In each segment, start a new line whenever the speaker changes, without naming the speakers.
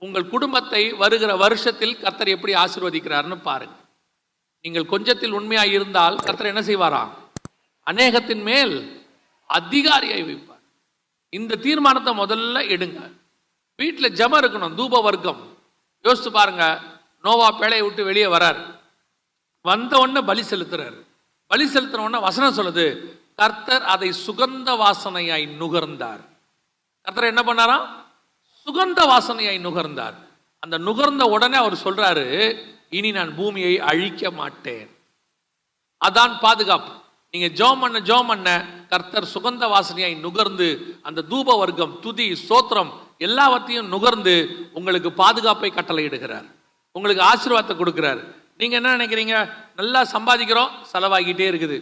உங்கள் குடும்பத்தை வருகிற வருஷத்தில் கர்த்தர் எப்படி ஆசீர்வதிக்கிறார்னு பாருங்க. நீங்கள் கொஞ்சத்தில் உண்மையாக இருந்தால் கர்த்தர் என்ன செய்வாராம்? அநேகத்தின் மேல் அதிகாரியை வைப்பார். இந்த தீர்மானத்தை முதல்ல எடுங்க. வீட்டில் ஜெபம் இருக்கணும். தூப வர்க்கம் யோசிச்சு பாருங்க. நோவா பேழையை விட்டு வெளியே வரார். வந்த உடனே பலி செலுத்துறாரு. பலி செலுத்தின உடனே வசனம் சொல்லுது, கர்த்தர் அதை சுகந்த வாசனையாய் நுகர்ந்தார். கர்த்தர் என்ன பண்ணாராம்? சுகந்த வாசனையாய் நுகர்ந்தார். அந்த நுகர்ந்த உடனே அவர் சொல்றாரு, இனி நான் பூமியை அழிக்க மாட்டேன். அதான் பாதுகாப்பு. நீங்க ஜெபம் பண்ண கர்த்தர் சுகந்த வாசனையாய் நுகர்ந்து அந்த தூப வர்க்கம், துதி, ஸ்தோத்திரம் எல்லாவற்றையும் நுகர்ந்து உங்களுக்கு பாதுகாப்பை கட்டளையிடுகிறார். உங்களுக்கு ஆசீர்வாதத்தை கொடுக்கிறார். நீங்க என்ன நினைக்கிறீங்க? நல்லா சம்பாதிக்கிறோம், செலவாகிட்டே இருக்குது.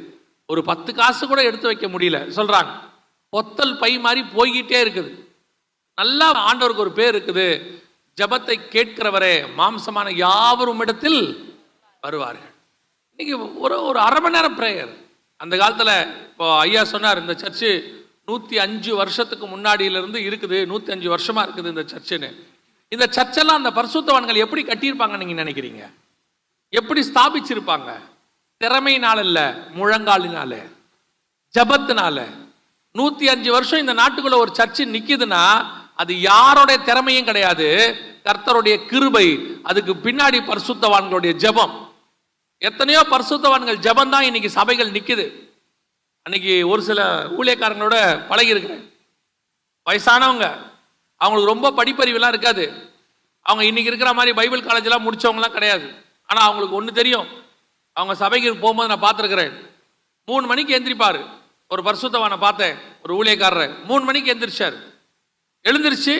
ஒரு 10 காசு கூட எடுத்து வைக்க முடியல சொல்றாங்க. பொத்தல் பை மாதிரி போய்கிட்டே இருக்குது. நல்லா ஆண்டவருக்கு ஒரு பேர் இருக்குது, ஜெபத்தை கேட்கிறவரே மாம்சமான யாவரும் இடத்தில் வருவார்கள். இன்னைக்கு ஒரு அரை மணி நேரம் பிரேயர். அந்த காலத்தில் இப்போ ஐயா சொன்னார், இந்த சர்ச்சு 105 வருஷத்துக்கு முன்னாடியிலிருந்து இருக்குது, 105 வருஷமா இருக்குது இந்த சர்ச்சுன்னு. இந்த சர்ச்செல்லாம் அந்த பரிசுத்தவான்கள் எப்படி கட்டியிருப்பாங்க நீங்க நினைக்கிறீங்க? எப்படி ஸ்தாபிச்சிருப்பாங்க? திறமையினால இல்ல, முழங்காலினால, ஜபத்தினால. 105 வருஷம் இந்த நாட்டுக்குள்ள ஒரு சர்ச்சு நிக்குதுன்னா அது யாரோடைய திறமையும் கிடையாது, கர்த்தருடைய கிருபை. அதுக்கு பின்னாடி பரிசுத்தவான்களுடைய ஜெபம். எத்தனையோ பரிசுத்தவான்கள் ஜெபம் தான் இன்னைக்கு சபைகள் நிக்குது. அன்னைக்கு ஒரு சில ஊழியக்காரங்களோட பழகி இருக்கிறேன். வயசானவங்க, அவங்களுக்கு ரொம்ப படிப்பறிவுலாம் இருக்காது. அவங்க இன்னைக்கு இருக்கிற மாதிரி பைபிள் காலேஜ்லாம் முடிச்சவங்கலாம் கிடையாது. ஆனால் அவங்களுக்கு ஒன்று தெரியும். அவங்க சபைக்கு போகும்போது நான் பார்த்துருக்கிறேன், 3 மணிக்கு எந்திரிப்பார். ஒரு பரிசுத்தவானை பார்த்தேன், ஒரு ஊழியக்காரரை 3 மணிக்கு எந்திரிச்சார். எழுந்திரிச்சு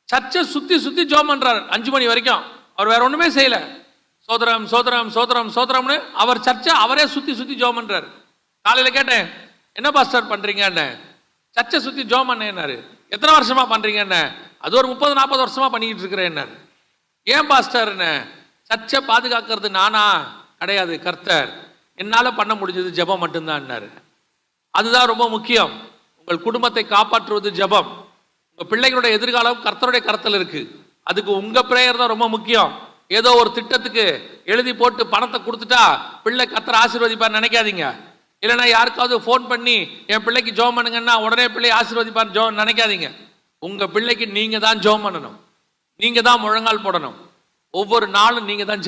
சர்ச்சை சுற்றி சுற்றி ஜெபம் பண்றாரு 5 மணி வரைக்கும். அவர் வேற ஒன்றுமே செய்யலை. சோதரம் சோதரம் சோதரம் சோதரம்னு அவர் சர்ச்சை அவரே சுற்றி சுற்றி ஜெபம் பண்றாரு. காலையில் கேட்டேன், என்ன பாஸ்டர் பண்றீங்கன்னு? சர்ச்சை சுற்றி ஜெபம் பண்ணேன்னாரு. எத்தனை வருஷமா பண்றீங்கன்னு? அது ஒரு 30-40 வருஷமா பண்ணிக்கிட்டு இருக்கிறேன். ஏன் பாஸ்டர்ன்னு? சர்ச்சை பாதுகாக்கிறது நானா? கிடையாது, கர்த்தர். என்னால் பண்ண முடிஞ்சது ஜெபம் மட்டும்தான். அதுதான் ரொம்ப முக்கியம். உங்கள் குடும்பத்தை காப்பாற்றுவது ஜெபம். உங்கள் பிள்ளைகளுடைய எதிர்காலம் கர்த்தருடைய கரத்தில் இருக்கு. அதுக்கு உங்க பிரேயர் தான் ரொம்ப முக்கியம். ஏதோ ஒரு திட்டத்துக்கு எழுதி போட்டு பணத்தை கொடுத்துட்டா பிள்ளை கர்த்தர் ஆசீர்வதிப்பார் நினைக்காதீங்க. இல்லைன்னா யாருக்காவது ஃபோன் பண்ணி என் பிள்ளைக்கு ஜெபம் பண்ணுங்கன்னா உடனே பிள்ளை ஆசீர்வதிப்பார் ஜெபம் நினைக்காதீங்க. உங்க பிள்ளைக்கு நீங்க தான் ஜெபம் பண்ணணும். நீங்க தான் முழங்கால் போடணும். ஒவ்வொரு நாளும் நீங்க தான்